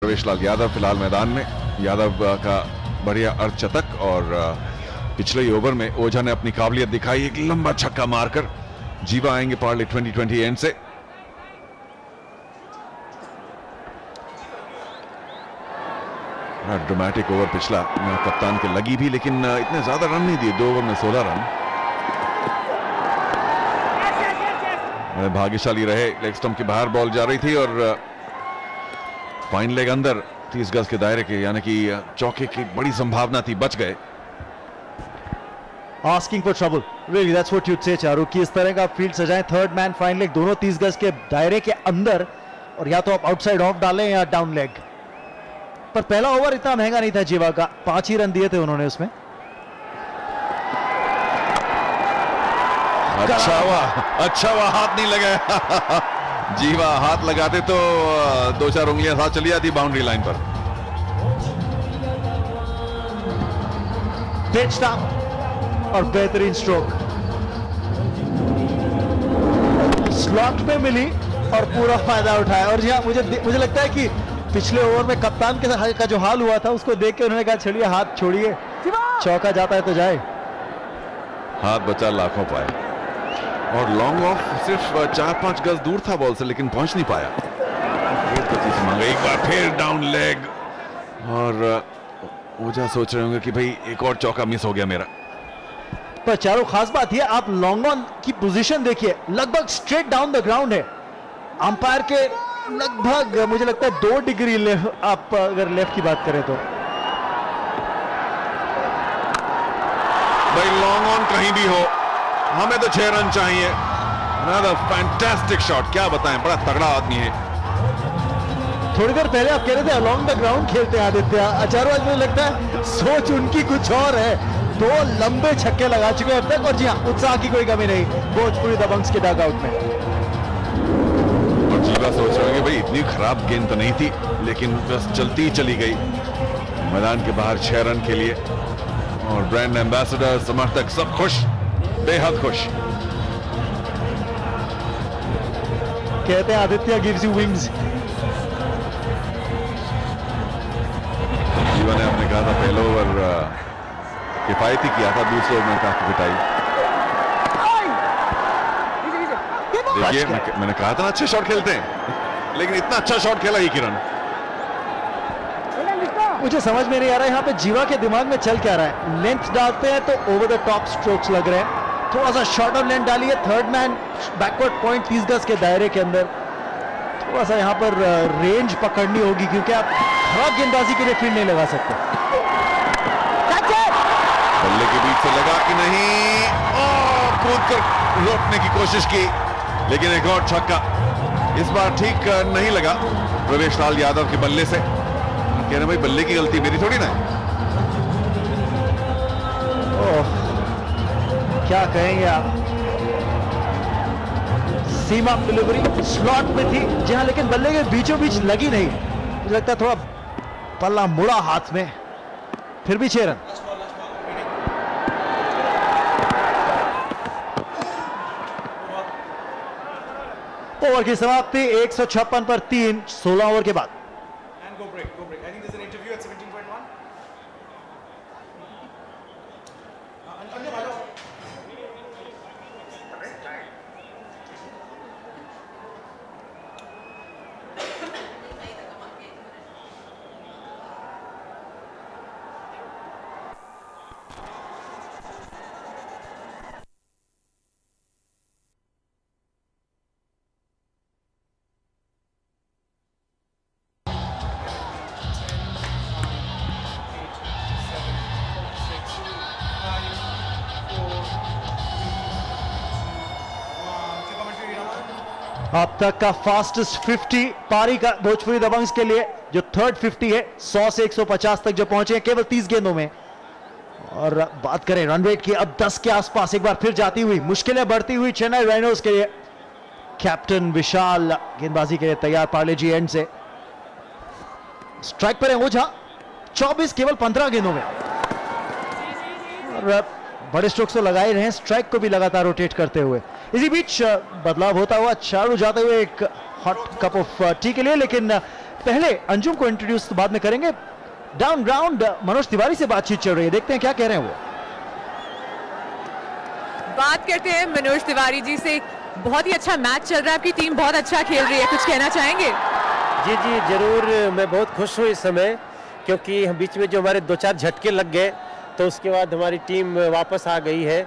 प्रवेशलाल यादव फिलहाल मैदान में। यादव का बढ़िया अर्धशतक और पिछले ही ओवर में ओझा ने अपनी काबिलियत दिखाई, एक लंबा छक्का मारकर। जीवा आएंगे पार्ले 2020 एंड से। ड्रामेटिक ओवर पिछला कप्तान के लगी भी, लेकिन इतने ज्यादा रन नहीं दिए, 2 ओवर में 16 रन। भाग्यशाली रहे, लेग स्टंप के बाहर बॉल जा रही थी और फाइन लेग अंदर 30 गज के दायरे के, यानी कि चौके की बड़ी संभावना थी, बच गए। Asking for trouble, really that's what you'd say Charu, कि इस तरह का फील्ड सजाएं, थर्ड मैन फाइन लेग दोनों 30 गज के दायरे के अंदर, और या तो आप आउटसाइड ऑफ डालें या डाउन लेग। पर पहला ओवर इतना महंगा नहीं था जीवा का, 5 ही रन दिए थे उन्होंने उसमें। अच्छा हुआ हाथ नहीं लगाया। जीवा हाथ लगाते तो 2-4 उंगलियां साथ चली जाती बाउंड्री लाइन पर। पिच था और बेहतरीन स्ट्रोक स्लॉट में मिली और पूरा फायदा उठाया। और जी हाँ, मुझे लगता है कि पिछले ओवर में कप्तान का जो हाल हुआ था उसको देख के उन्होंने कहा छोड़िए हाथ छोड़िए, चौका जाता है तो जाए। हाथ बचा लाखों पाए, और लॉन्ग ऑफ सिर्फ 4-5 गज दूर था बॉल से, लेकिन पहुंच नहीं पाया। एक बार फिर डाउन लेग, और ओझा सोच रहे होंगे कि भाई एक और चौका मिस हो गया मेरा। पर चारों खास बात है, आप लॉन्ग ऑन की पोजीशन देखिए, लगभग स्ट्रेट डाउन द ग्राउंड है। अंपायर के लगभग मुझे लगता है 2 डिग्री आप अगर लेफ्ट की बात करें तो। भाई लॉन्ग ऑन कहीं भी हो, हमें तो 6 रन चाहिए। फैंटास्टिक शॉट, क्या बताएं, बड़ा तगड़ा आदमी है। थोड़ी देर पहले आप कह रहे थे अलोंग द ग्राउंड खेलते हैं आदित्य, अचारो आज मुझे लगता है सोच उनकी कुछ और है। 2 लंबे छक्के लगा चुके हैं अब तक, और जी हाँ, उत्साह की कोई कमी नहीं भोजपुरी दबंग्स के डगआउट में। और जीवा सोच रहे होंगे भाई इतनी खराब गेंद तो नहीं थी, लेकिन बस चलती ही चली गई मैदान के बाहर 6 रन के लिए। और ब्रांड एम्बेसडर, समर्थक सब खुश, बेहद खुश। कहते हैं आदित्य गिव्स यू विंग्स। जीवा ने आपने कहा था पहले ओवर किफायती किया था, दूसरे ओवर में काफी पिटाई। देखिए मैंने कहा था ना अच्छे शॉट खेलते हैं, लेकिन इतना अच्छा शॉट खेला ही किरण। मुझे समझ में नहीं आ रहा है यहाँ पे जीवा के दिमाग में चल क्या रहा है। लेंथ डालते हैं तो ओवर द टॉप स्ट्रोक्स लग रहे हैं, थोड़ा सा शॉर्ट ऑफ लेंथ डालिए, थर्ड मैन बैकवर्ड पॉइंट 30 गज के दायरे के अंदर, थोड़ा सा यहाँ पर रेंज पकड़नी होगी, क्योंकि आप खराब गेंदबाजी के लिए फील्ड नहीं लगा सकते। बल्ले के बीच से लगा कि नहीं, कूद कर रोकने की कोशिश की, लेकिन एक और छक्का इस बार ठीक नहीं लगा प्रवेशलाल यादव के बल्ले से। कह रहे भाई बल्ले की गलती मेरी थोड़ी ना है। क्या कहेंगे आप, सीमा डिलीवरी स्लॉट में थी जी हाँ, लेकिन बल्ले के बीचों बीच लगी नहीं। मुझे लगता है थोड़ा पल्ला मुड़ा हाथ में, फिर भी 6 रन। ओवर की समाप्ति 156 पर 3, 16 ओवर के बाद। अब तक का फास्टेस्ट 50 पारी का भोजपुरी दबंग्स के लिए, जो थर्ड 50 है 100 से 150 तक जो पहुंचे हैं केवल 30 गेंदों में। और बात करें रन रेट की, अब 10 के आसपास एक बार फिर जाती हुई, मुश्किलें बढ़ती हुई चेन्नई राइनोज के लिए। कैप्टन विशाल गेंदबाजी के लिए तैयार पार्ले जी एंड से। स्ट्राइक पर है ओझा, 24 केवल 15 गेंदों में, और बड़े स्ट्रोक्स तो लगाए रहे हैं, स्ट्राइक को भी लगातार रोटेट करते हुए। इसी बीच बदलाव होता हुआ चारू जाते हुए एक हॉट कप ऑफ टी के लिए, लेकिन पहले अंजुम को इंट्रोड्यूस बाद में करेंगे। डाउन ग्राउंड मनोज तिवारी से बातचीत चल रही है, देखते हैं क्या कह रहे हैं वो। बात करते हैं मनोज तिवारी जी से। बहुत ही अच्छा मैच चल रहा है, आपकी टीम बहुत अच्छा खेल रही है, कुछ कहना चाहेंगे? जी जी जरूर, मैं बहुत खुश हूँ इस समय, क्योंकि हम बीच में जो हमारे 2-4 झटके लग गए तो उसके बाद हमारी टीम वापस आ गई है।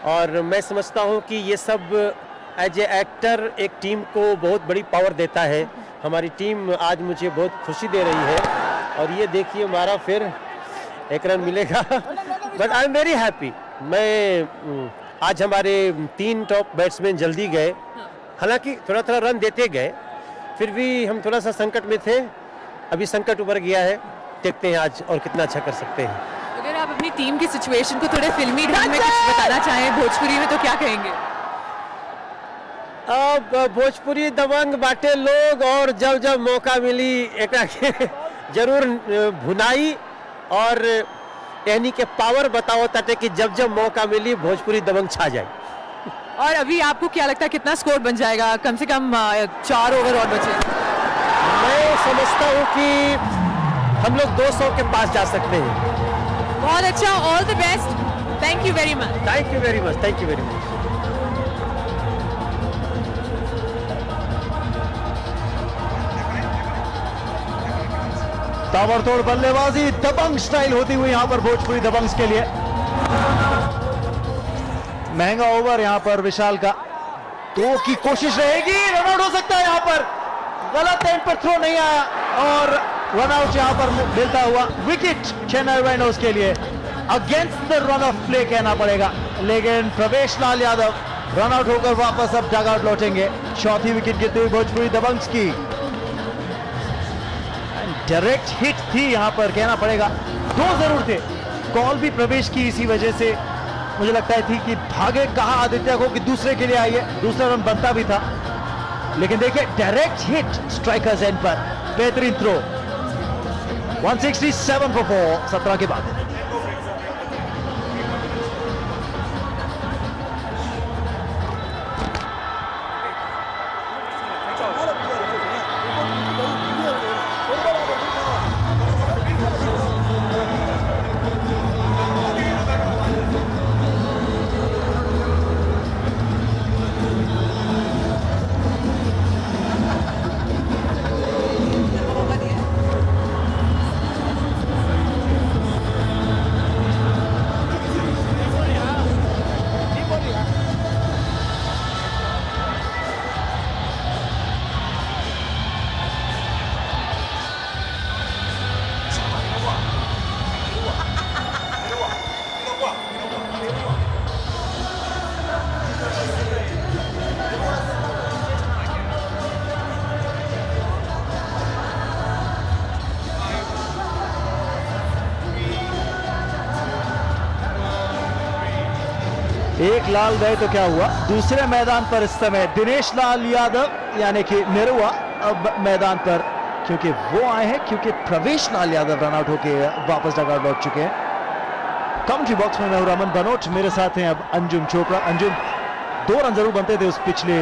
और मैं समझता हूँ कि ये सब एज ए एक्टर एक टीम को बहुत बड़ी पावर देता है। हमारी टीम आज मुझे बहुत खुशी दे रही है, और ये देखिए हमारा फिर एक रन मिलेगा but I am very happy. मैं आज हमारे 3 टॉप बैट्समैन जल्दी गए, हालांकि थोड़ा थोड़ा रन देते गए, फिर भी हम थोड़ा सा संकट में थे। अभी संकट उभर गया है, देखते हैं आज और कितना अच्छा कर सकते हैं। अगर आप अपनी टीम की सिचुएशन को थोड़े फिल्मी ढंग में कुछ बताना चाहें भोजपुरी में तो क्या कहेंगे? अब भोजपुरी दबंग बाटे लोग, और जब जब मौका मिली एक जरूर भुनाई और यानी के पावर बताओ ताकि कि जब जब मौका मिली भोजपुरी दबंग छा जाए। और अभी आपको क्या लगता है कितना स्कोर बन जाएगा? कम से कम 4 ओवर और बचे। मैं समझता हूँ कि हम लोग 200 के पास जा सकते हैं। बहुत अच्छा, all the best, thank you very much. Thank you very much, thank you very much. ताबड़तोड़ बल्लेबाजी, दबंग स्टाइल होती हुई यहां पर भोजपुरी दबंग्स के लिए। महंगा ओवर यहां पर विशाल का, 2 की कोशिश रहेगी, रनआउट हो सकता है यहां पर, गलत एंड पर थ्रो नहीं आया और रनआउट यहां पर मिलता हुआ विकेट चेन्नई राइनोज के लिए। Against the run of play कहना पड़ेगा, लेकिन प्रवेश लाल यादव रनआउट होकर वापस अब डगआउट लौटेंगे। चौथी विकेट गिरती हुई भोजपुरी दबंग्स की। डायरेक्ट हिट थी यहां पर कहना पड़ेगा, 2 जरूर थे, कॉल भी प्रवेश की इसी वजह से मुझे लगता है थी कि भागे कहा आदित्य को कि दूसरे के लिए आइए, दूसरा रन बनता भी था, लेकिन देखिए डायरेक्ट हिट स्ट्राइकर्स एंड पर, बेहतरीन थ्रो। 167 फॉर 4 17 के बाद। एक लाल गए तो क्या हुआ, दूसरे मैदान पर इस समय दिनेश लाल यादव यानी कि निरुआ अब मैदान पर, क्योंकि वो आए हैं, क्योंकि प्रवेश लाल यादव रनआउट होकर वापस डगआउट लौट चुके हैं। कमेंट्री बॉक्स में मैं हूं रमन बनोट, मेरे साथ हैं अब अंजुम चोपड़ा। अंजुम, 2 रन जरूर बनते थे उस पिछले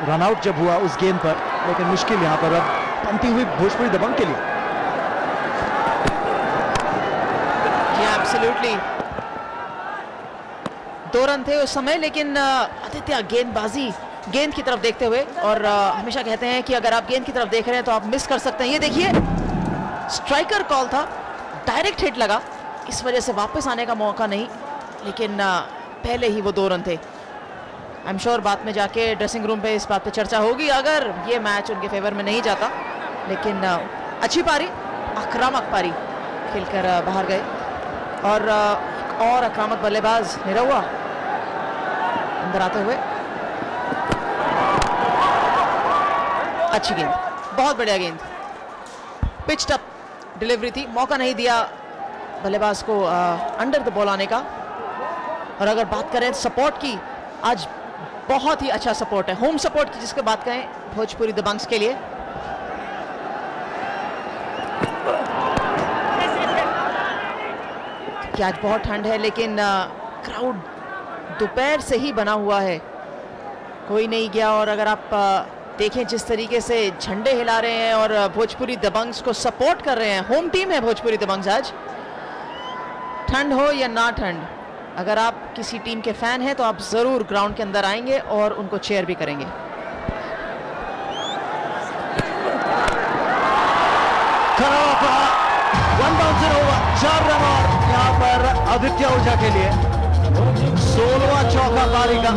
रनआउट जब हुआ उस गेंद पर, लेकिन मुश्किल यहां पर अब बनती हुई भोजपुरी दबंग के लिए। एब्सोल्युटली 2 रन थे उस समय, लेकिन आदित्य गेंदबाजी, गेंद की तरफ देखते हुए, और हमेशा कहते हैं कि अगर आप गेंद की तरफ देख रहे हैं तो आप मिस कर सकते हैं। ये देखिए स्ट्राइकर कॉल था, डायरेक्ट हिट लगा, इस वजह से वापस आने का मौका नहीं, लेकिन पहले ही वो 2 रन थे। आई एम श्योर बाद में जाके ड्रेसिंग रूम पे इस बात पे चर्चा होगी अगर ये मैच उनके फेवर में नहीं जाता, लेकिन अच्छी पारी, आक्रामक पारी खेलकर बाहर गए। और आक्रामक बल्लेबाज निरुआ अंदर आते हुए, अच्छी गेंद, बहुत बढ़िया गेंद, पिच्ड अप डिलीवरी थी, मौका नहीं दिया बल्लेबाज को अंडर द बॉल आने का। और अगर बात करें सपोर्ट की, आज बहुत ही अच्छा सपोर्ट है, होम सपोर्ट की जिसकी बात करें भोजपुरी दबंग्स के लिए। कि आज बहुत ठंड है, लेकिन क्राउड दोपहर से ही बना हुआ है, कोई नहीं गया। और अगर आप देखें जिस तरीके से झंडे हिला रहे हैं और भोजपुरी दबंग्स को सपोर्ट कर रहे हैं। होम टीम है भोजपुरी दबंग्स आज। ठंड हो या ना ठंड, अगर आप किसी टीम के फैन हैं तो आप जरूर ग्राउंड के अंदर आएंगे और उनको चेयर भी करेंगे। वन बाउंसर ओवर, 4 रन और यहाँ पर आदित्य ओझा के लिए 16वां चौका पारी का।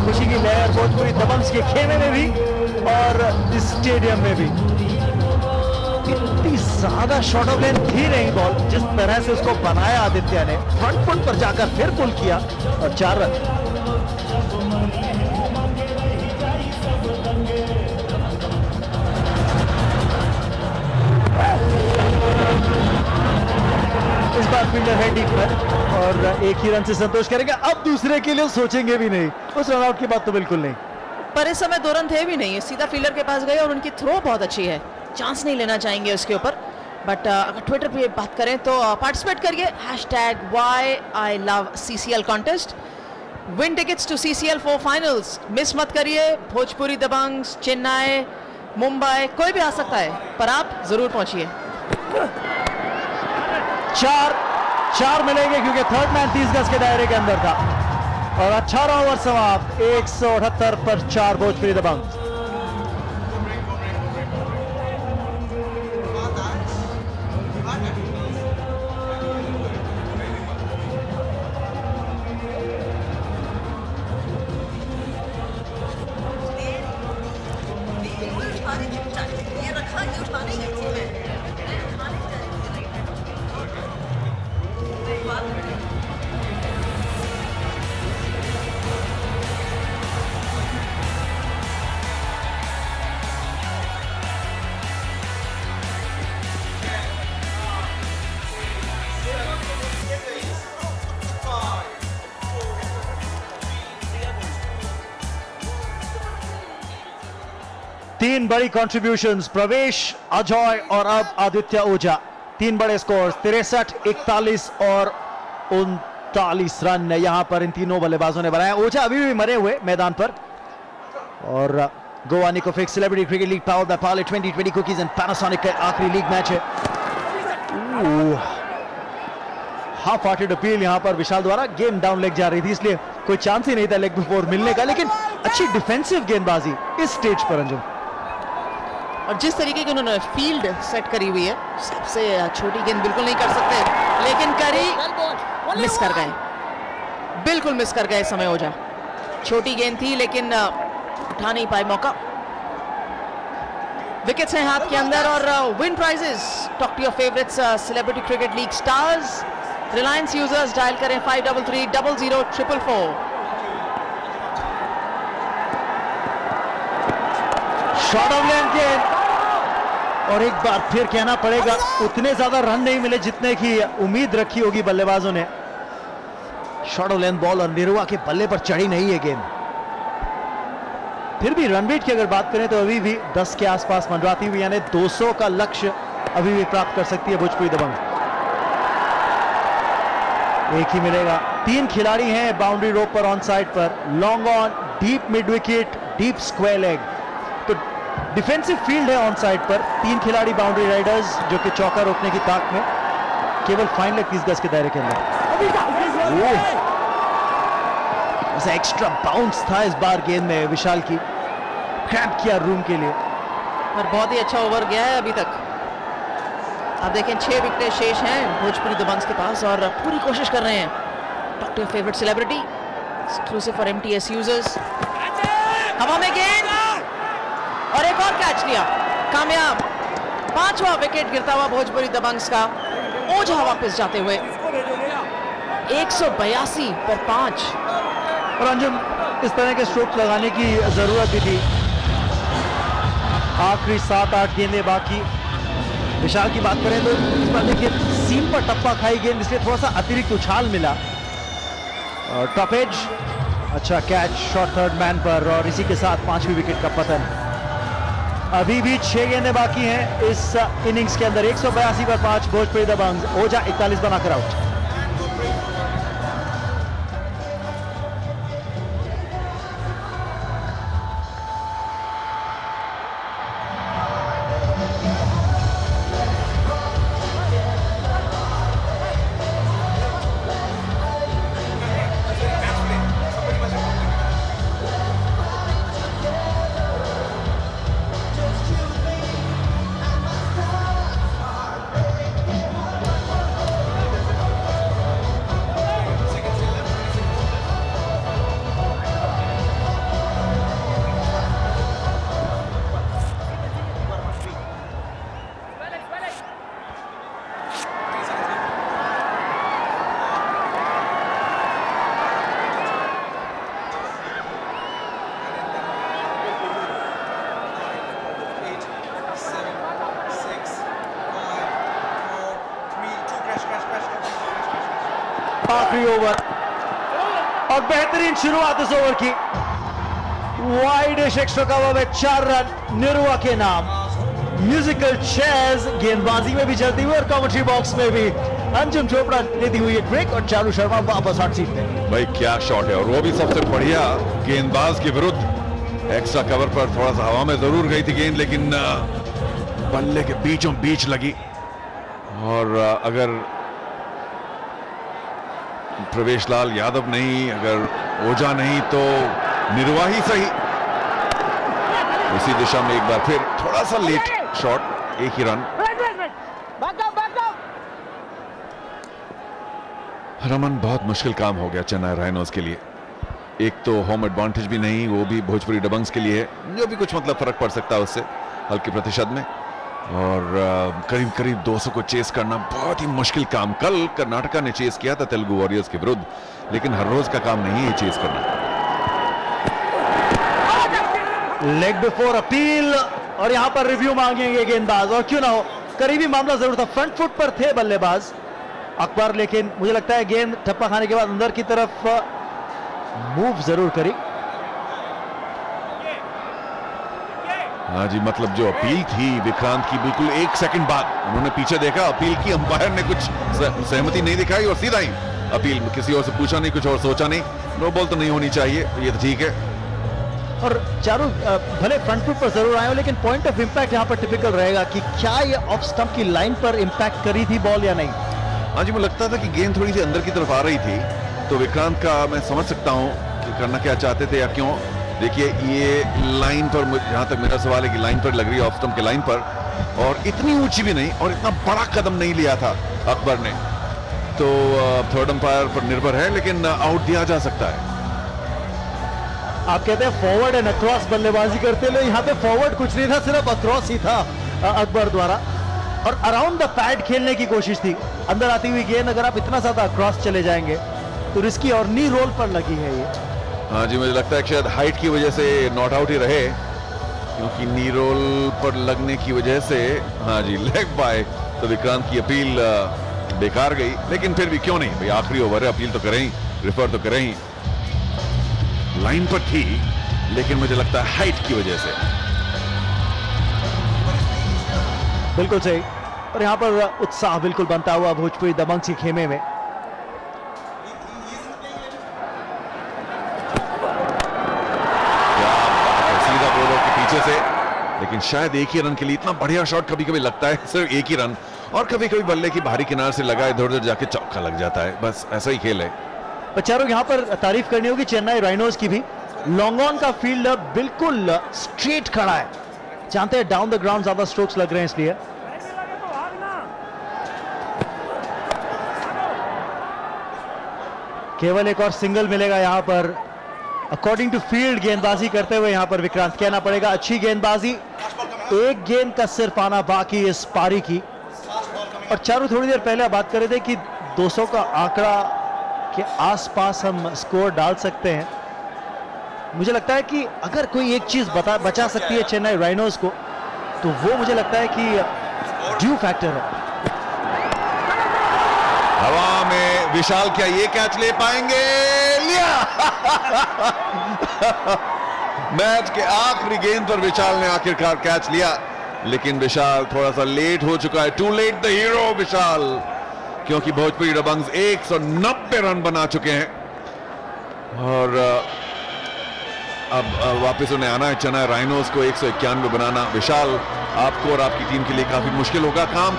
खुशी की लहर भोजपुरी दबंग्स के खेमे में भी और स्टेडियम में भी। इतनी ज्यादा शॉर्ट ऑफ लेंथ थी नहीं बॉल, जिस तरह से उसको बनाया आदित्य ने, फ्रंट फुट पर जाकर फिर पुल किया और 4 रन। इस बार फील्डर है डीप पर और एक ही रन से संतोष करेंगे। अब दूसरे के लिए सोचेंगे भी नहीं, उस रनआउट की बात तो बिल्कुल नहीं। पर इस समय 2 रन थे भी नहीं, सीधा फील्डर के पास गए और उनकी थ्रो बहुत अच्छी है, चांस नहीं लेना चाहेंगे उसके ऊपर। बट अगर ट्विटर पे बात करें तो पार्टिसिपेट करिए, #WhyILoveCCL contest, win tickets to CCL 4 finals. Miss मत करिए। भोजपुरी दबंग्स, चेन्नई, मुंबई, कोई भी आ सकता है, पर आप जरूर पहुंचिए। 4 मिलेंगे क्योंकि थर्ड मैन 30 गज के दायरे के अंदर था और 18 ओवर समाप्त, 178 पर 4 भोजपुरी दबंग। तीन बड़ी कंट्रीब्यूशंस, प्रवेश, अजय और अब आदित्य ओझा। 3 बड़े स्कोर्स, 63, 41 और 39 रन यहां पर इन तीनों बल्लेबाजों ने बनाया। ओझा अभी भी मरे हुए मैदान पर। और गोवा निकोफिक celebrity cricket league powered by Parle 2020 cookies and Panasonic का आखिरी लीग मैच है। हाफ हार्टेड अपील यहां पर विशाल द्वारा। गेम डाउन लेग जा रही थी, इसलिए कोई चांस ही नहीं था लेग बिफोर मिलने का, लेकिन अच्छी डिफेंसिव गेंदबाजी इस स्टेज पर अंजुम। और जिस तरीके की उन्होंने फील्ड सेट करी हुई है, सबसे छोटी गेंद बिल्कुल नहीं कर सकते, लेकिन करी, मिस कर गए, बिल्कुल मिस कर गए इस समय ओझा। छोटी गेंद थी लेकिन उठा नहीं पाए मौका। विकेट्स हैं हाथ के अंदर और win prizes. Talk to your favourites celebrity cricket league stars. Reliance users dial करें 53300444। शॉट ऑफ लेंथ गेंद और एक बार फिर कहना पड़ेगा उतने ज्यादा रन नहीं मिले जितने की उम्मीद रखी होगी बल्लेबाजों ने। शॉट ऑफ लेंथ बॉल और निरुआ के बल्ले पर चढ़ी नहीं है गेंद। फिर भी रन रेट की अगर बात करें तो अभी भी 10 के आसपास मंडराती हुई, यानी 200 का लक्ष्य अभी भी प्राप्त कर सकती है भोजपुरी दबंग। एक ही मिलेगा। 3 खिलाड़ी हैं बाउंड्री रोप पर, ऑन साइड पर, long on, deep mid wicket, deep square leg. तो डिफेंसिव फील्ड है ऑन साइड पर। 3 खिलाड़ी बाउंड्री राइडर्स जो कि चौका रोकने की ताक में, केवल फाइन लेग 30 गज के दायरे के अंदर। एक्स्ट्रा बाउंस था इस बार गेंद में विशाल की, क्रैम्प किया रूम के लिए। और बहुत ही अच्छा ओवर गया है अभी तक। आप देखें 6 विकेट शेष हैं भोजपुरी दबंग्स के पास और पूरी कोशिश कर रहे हैं। Talk to your favourite celebrity, exclusive for MTS users. हवा में गेंद और एक और कैच लिया, कामयाब। 5वां विकेट गिरता हुआ भोजपुरी दबंग्स का। ओझा वापस जाते हुए 182 पर 5। और अंजुम, इस तरह के स्ट्रोक्स लगाने की जरूरत भी थी। आखिरी 7-8 गेंदें बाकी। विशाल की बात करें तो इस बार देखिए सीम पर टप्पा खाई गेंद, इसलिए थोड़ा सा अतिरिक्त उछाल मिला। और टॉप एज, अच्छा कैच, शॉट थर्ड मैन पर और इसी के साथ 5वीं विकेट का पतन। अभी भी 6 गेंदें बाकी हैं इस इनिंग्स के अंदर। 182 पर 5 भोजपुरी दबंग। ओझा 41 बनाकर आउट। आखिरी ओवर और बेहतरीन शुरुआत इस ओवर की। वाइड एक्स्ट्रा कवर में 4 रन निरुआ के नाम। म्यूजिकल चेयर्स गेंदबाजी में भी चलती हुई और कमेंट्री बॉक्स में भी अंजुम चोपड़ा लेती हुई एक ब्रेक और चारू शर्मा वापस हॉट सीट पे। भाई क्या शॉट है, और वो भी सबसे बढ़िया गेंदबाज के विरुद्ध। एक्स्ट्रा कवर पर थोड़ा सा हवा में जरूर गई थी गेंद, लेकिन बल्ले के बीचों बीच लगी। और अगर प्रवेश लाल यादव नहीं, अगर ओझा नहीं, तो निरुआ ही सही। उसी दिशा में एक बार फिर थोड़ा सा लेट शॉट, एक ही रन। रमन, बहुत मुश्किल काम हो गया चेन्नई राइनोज के लिए। एक तो होम एडवांटेज भी नहीं, वो भी भोजपुरी दबंग्स के लिए, जो भी कुछ मतलब फर्क पड़ सकता है उससे हल्के प्रतिशत में। और करीब करीब 200 को चेस करना बहुत ही मुश्किल काम। कल कर्नाटका ने चेस किया था तेलुगु वॉरियर्स के विरुद्ध, लेकिन हर रोज का काम नहीं है चेस करना। लेग बिफोर अपील और यहां पर रिव्यू मांगेंगे गेंदबाज, और क्यों ना हो, करीबी मामला जरूर था। फ्रंट फुट पर थे बल्लेबाज अकबर, लेकिन मुझे लगता है गेंद ठप्पा खाने के बाद अंदर की तरफ मूव जरूर करी। हाँ जी, मतलब जो अपील थी विक्रांत की, बिल्कुल 1 सेकंड बाद उन्होंने पीछे देखा, अपील की, अंपायर ने कुछ सहमति नहीं दिखाई और सीधा ही अपील। किसी और से पूछा नहीं, कुछ और सोचा नहीं। नो बॉल तो नहीं होनी चाहिए, ये तो ठीक है। और चारों भले फ्रंट फुट पर जरूर आए हो, लेकिन पॉइंट ऑफ इंपैक्ट यहां पर टिपिकल रहेगा कि क्या ये ऑफ स्टंप की लाइन पर इंपैक्ट करी थी बॉल या नहीं। हाँ जी, मुझे लगता था कि गेंद थोड़ी सी अंदर की तरफ आ रही थी, तो विक्रांत का मैं समझ सकता हूं कि करना क्या चाहते थे या क्यों। देखिए, ये लाइन पर, जहां तक मेरा सवाल है कि लाइन पर लग रही है, ऑफ स्टंप के लाइन पर, और इतनी ऊंची भी नहीं और इतना बड़ा कदम नहीं लिया था अकबर ने। तो थर्ड अंपायर पर निर्भर है, लेकिन आउट दिया जा सकता है। आप कहते हैं फॉरवर्ड एंड अक्रॉस बल्लेबाजी करते हुए, यहाँ पे फॉरवर्ड कुछ नहीं था, सिर्फ अक्रॉस ही था अकबर द्वारा, और अराउंड द पैड खेलने की कोशिश थी। अंदर आती हुई गेंद, अगर आप इतना ज्यादा अक्रॉस चले जाएंगे तो रिस्की, और नी रोल पर लगी है ये। हाँ जी, मुझे लगता है कि शायद हाइट की वजह से नॉट आउट ही रहे, क्योंकि नी रोल पर लगने की वजह से, हाँ जी, लेग बाय। तो विक्रांत की अपील बेकार गई, लेकिन फिर भी क्यों नहीं भाई, आखिरी ओवर है, अपील तो करें ही, रिफर तो करें ही। लाइन पर थी, लेकिन मुझे लगता है हाइट की वजह से। बिल्कुल सही, और यहां पर उत्साह बिल्कुल बनता हुआ भोजपुरी दबंग्स के खेमे में। सीधा बॉलर के पीछे से, लेकिन शायद एक ही रन के लिए इतना बढ़िया शॉट कभी कभी लगता है सिर्फ एक ही रन, और कभी कभी बल्ले की बाहरी किनार से लगा इधर उधर जाके चौका लग जाता है। बस ऐसा ही खेल है। बच्चारों, यहां पर तारीफ करनी होगी चेन्नई राइनोज की भी। लॉन्ग ऑन का फील्ड बिल्कुल स्ट्रेट खड़ा है, जानते हैं डाउन द ग्राउंड ज्यादा स्ट्रोक्स लग रहे हैं इसलिए। केवल एक और सिंगल मिलेगा यहां पर। अकॉर्डिंग टू फील्ड गेंदबाजी करते हुए यहां पर विक्रांत, कहना पड़ेगा अच्छी गेंदबाजी। एक गेंद का सिर्फ आना बाकी इस पारी की। और चारों थोड़ी देर पहले बात कर रहे थे कि 200 का आंकड़ा के आसपास हम स्कोर डाल सकते हैं। मुझे लगता है कि अगर कोई एक चीज बचा सकती है चेन्नई राइनोज को, तो वो मुझे लगता है कि ड्यू फैक्टर है। हवा में विशाल क्या ये कैच ले पाएंगे? लिया। मैच के आखिरी गेंद पर विशाल ने आखिरकार कैच लिया, लेकिन विशाल थोड़ा सा लेट हो चुका है। टू लेट द हीरो विशाल, क्योंकि भोजपुरी दबंग्स 190 रन बना चुके हैं, और अब वापस उन्हें आना है चेन्नई राइनोज को 191 बनाना। विशाल, आपको और आपकी टीम के लिए काफी मुश्किल होगा काम।